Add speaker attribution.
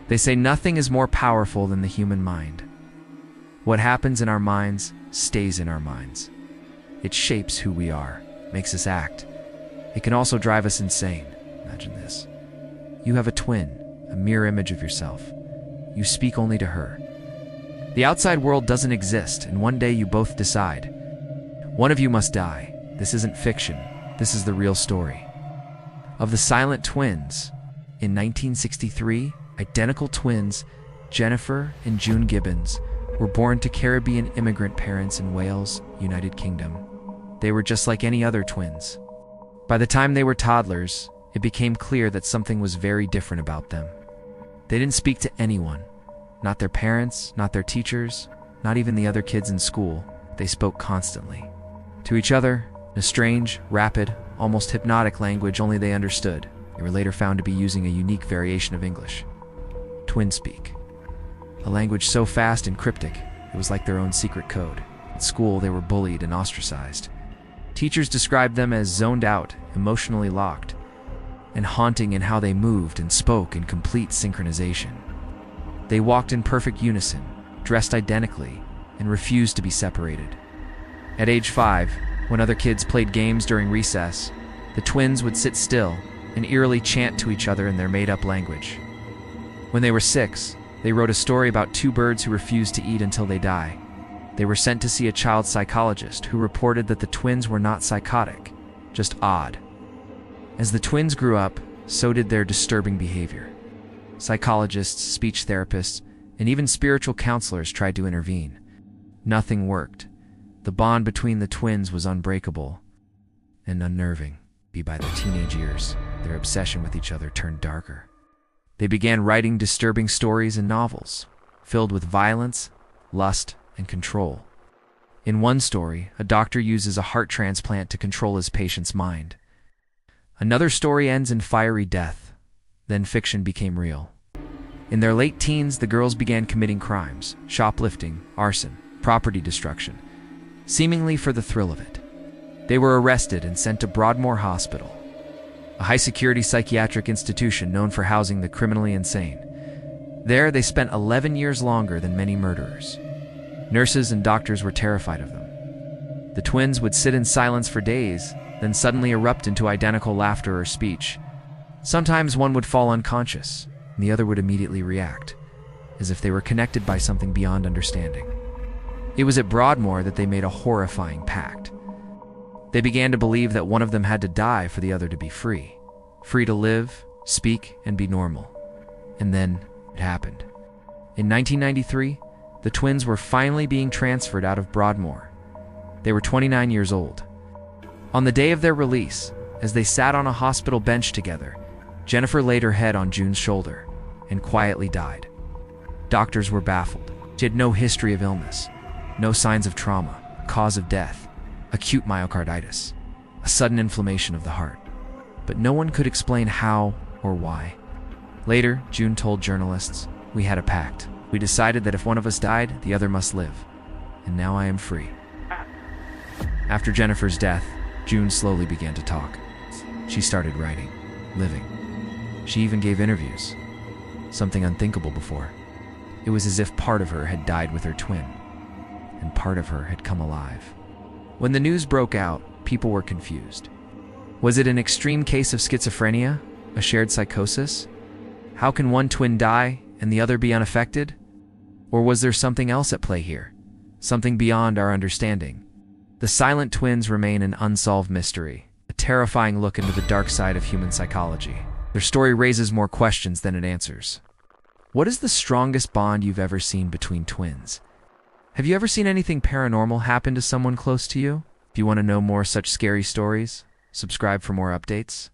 Speaker 1: They say nothing is more powerful than the human mind. What happens in our minds stays in our minds. It shapes who we are, makes us act. It can also drive us insane. Imagine this. You have a twin, a mirror image of yourself. You speak only to her. The outside world doesn't exist, and one day you both decide. One of you must die. This isn't fiction. This is the real story. Of the silent twins, in 1963, identical twins, Jennifer and June Gibbons, were born to Caribbean immigrant parents in Wales, United Kingdom. They were just like any other twins. By the time they were toddlers, it became clear that something was very different about them. They didn't speak to anyone. Not their parents, not their teachers, not even the other kids in school. They spoke constantly. To each other, in a strange, rapid, almost hypnotic language only they understood. They were later found to be using a unique variation of English. Twin speak. A language so fast and cryptic, it was like their own secret code. At school, they were bullied and ostracized. Teachers described them as zoned out, emotionally locked, and haunting in how they moved and spoke in complete synchronization. They walked in perfect unison, dressed identically, and refused to be separated. At age 5, when other kids played games during recess, the twins would sit still and eerily chant to each other in their made-up language. When they were 6, they wrote a story about 2 birds who refused to eat until they die. They were sent to see a child psychologist who reported that the twins were not psychotic, just odd. As the twins grew up, so did their disturbing behavior. Psychologists, speech therapists, and even spiritual counselors tried to intervene. Nothing worked. The bond between the twins was unbreakable and unnerving. By their teenage years, their obsession with each other turned darker. They began writing disturbing stories and novels, filled with violence, lust, and control. In one story, a doctor uses a heart transplant to control his patient's mind. Another story ends in fiery death. Then fiction became real. In their late teens, the girls began committing crimes, shoplifting, arson, property destruction, seemingly for the thrill of it. They were arrested and sent to Broadmoor Hospital, a high-security psychiatric institution known for housing the criminally insane. There, they spent 11 years longer than many murderers. Nurses and doctors were terrified of them. The twins would sit in silence for days, then suddenly erupt into identical laughter or speech. Sometimes one would fall unconscious, and the other would immediately react, as if they were connected by something beyond understanding. It was at Broadmoor that they made a horrifying pact. They began to believe that one of them had to die for the other to be free. Free to live, speak, and be normal. And then it happened. In 1993, the twins were finally being transferred out of Broadmoor. They were 29 years old. On the day of their release, as they sat on a hospital bench together, Jennifer laid her head on June's shoulder and quietly died. Doctors were baffled. She had no history of illness, no signs of trauma, cause of death, acute myocarditis, a sudden inflammation of the heart. But no one could explain how or why. Later, June told journalists, "We had a pact. We decided that if one of us died, the other must live. And now I am free." After Jennifer's death, June slowly began to talk. She started writing, living. She even gave interviews, something unthinkable before. It was as if part of her had died with her twin, and part of her had come alive. When the news broke out, people were confused. Was it an extreme case of schizophrenia? A shared psychosis? How can one twin die and the other be unaffected? Or was there something else at play here? Something beyond our understanding? The silent twins remain an unsolved mystery, a terrifying look into the dark side of human psychology. Their story raises more questions than it answers. What is the strongest bond you've ever seen between twins? Have you ever seen anything paranormal happen to someone close to you? If you want to know more such scary stories, subscribe for more updates.